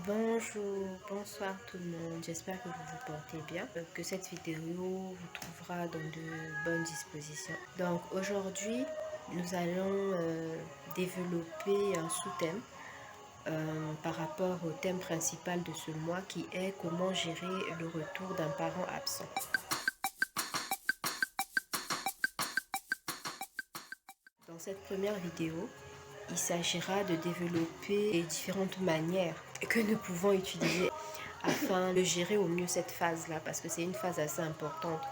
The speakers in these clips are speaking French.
Bonjour, bonsoir tout le monde, j'espère que vous vous portez bien, que cette vidéo vous trouvera dans de bonnes dispositions. Donc aujourd'hui, nous allons développer un sous-thème par rapport au thème principal de ce mois qui est comment gérer le retour d'un parent absent. Dans cette première vidéo, il s'agira de développer les différentes manières que nous pouvons utiliser afin de gérer au mieux cette phase-là, parce que c'est une phase assez importante.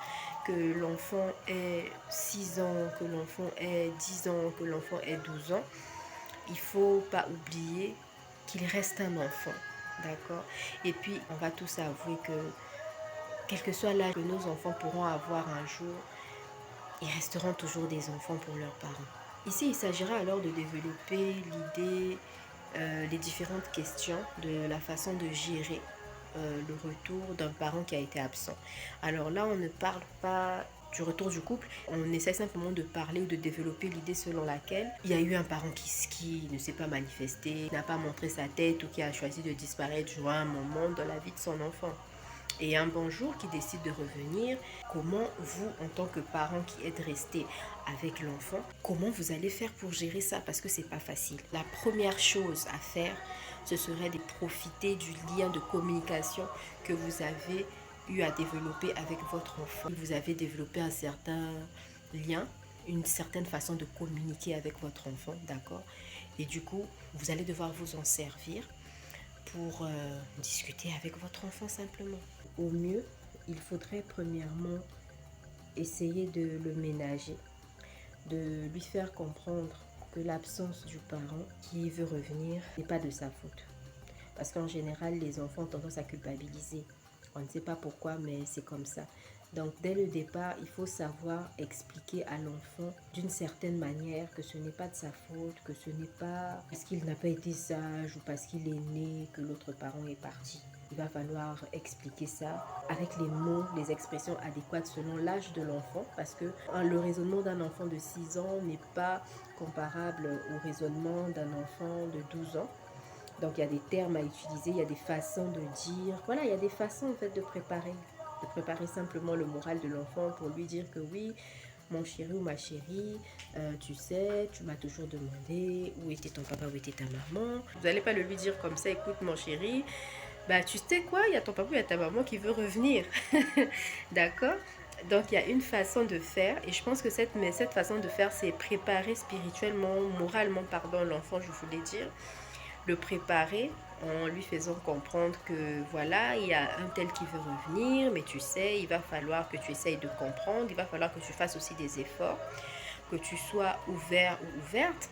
Que l'enfant ait 6 ans, que l'enfant ait 10 ans, que l'enfant ait 12 ans, il ne faut pas oublier qu'il reste un enfant, d'accord? Et puis, on va tous avouer que, quel que soit l'âge que nos enfants pourront avoir un jour, ils resteront toujours des enfants pour leurs parents. Ici, il s'agira alors de développer l'idée, les différentes questions de la façon de gérer le retour d'un parent qui a été absent. Alors là, on ne parle pas du retour du couple, on essaie simplement de parler ou de développer l'idée selon laquelle il y a eu un parent qui ne s'est pas manifesté, n'a pas montré sa tête ou qui a choisi de disparaître durant un moment dans la vie de son enfant. Et un bon jour qui décide de revenir, comment vous, en tant que parent qui êtes resté avec l'enfant, comment vous allez faire pour gérer ça? Parce que c'est pas facile. La première chose à faire, ce serait de profiter du lien de communication que vous avez eu à développer avec votre enfant. Vous avez développé un certain lien, une certaine façon de communiquer avec votre enfant, d'accord? Et du coup, vous allez devoir vous en servir pour discuter avec votre enfant simplement. Au mieux, il faudrait premièrement essayer de le ménager, de lui faire comprendre que l'absence du parent qui veut revenir n'est pas de sa faute. Parce qu'en général, les enfants ont tendance à culpabiliser. On ne sait pas pourquoi, mais c'est comme ça. Donc, dès le départ, il faut savoir expliquer à l'enfant d'une certaine manière que ce n'est pas de sa faute, que ce n'est pas parce qu'il n'a pas été sage ou parce qu'il est né que l'autre parent est parti. Il va falloir expliquer ça avec les mots, les expressions adéquates selon l'âge de l'enfant parce que le raisonnement d'un enfant de 6 ans n'est pas comparable au raisonnement d'un enfant de 12 ans. Donc il y a des termes à utiliser, il y a des façons de dire. Voilà, il y a des façons en fait de préparer simplement le moral de l'enfant pour lui dire que oui, mon chéri ou ma chérie, tu sais, tu m'as toujours demandé où était ton papa, où était ta maman. Vous n'allez pas le lui dire comme ça, écoute mon chéri, bah tu sais quoi, il y a ton papa, il y a ta maman qui veut revenir. D'accord? Donc il y a une façon de faire et je pense que cette façon de faire, c'est préparer spirituellement, moralement, pardon, l'enfant, je voulais dire le préparer en lui faisant comprendre que voilà, il y a un tel qui veut revenir, mais tu sais, il va falloir que tu essayes de comprendre, il va falloir que tu fasses aussi des efforts, que tu sois ouvert ou ouverte,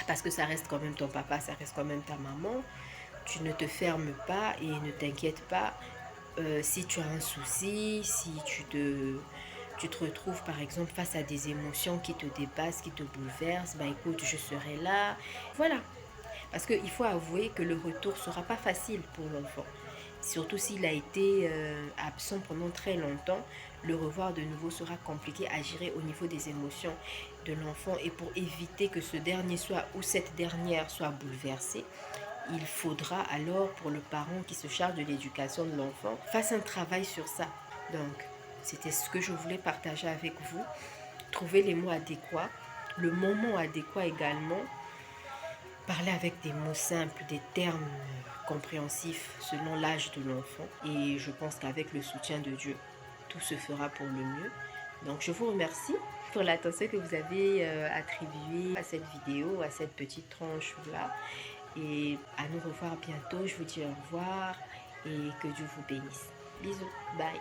parce que ça reste quand même ton papa, ça reste quand même ta maman. Tu ne te fermes pas et ne t'inquiète pas si tu as un souci, si tu te retrouves par exemple face à des émotions qui te dépassent, qui te bouleversent, bah écoute, je serai là. Voilà, parce qu'il faut avouer que le retour ne sera pas facile pour l'enfant. Surtout s'il a été absent pendant très longtemps, le revoir de nouveau sera compliqué à gérer au niveau des émotions de l'enfant. Et pour éviter que ce dernier soit ou cette dernière soit bouleversée, il faudra alors pour le parent qui se charge de l'éducation de l'enfant, fasse un travail sur ça. Donc, c'était ce que je voulais partager avec vous. Trouver les mots adéquats, le moment adéquat également. Parler avec des mots simples, des termes compréhensifs selon l'âge de l'enfant. Et je pense qu'avec le soutien de Dieu, tout se fera pour le mieux. Donc je vous remercie pour l'attention que vous avez attribuée à cette vidéo, à cette petite tranche-là. Et à nous revoir bientôt. Je vous dis au revoir et que Dieu vous bénisse. Bisous. Bye.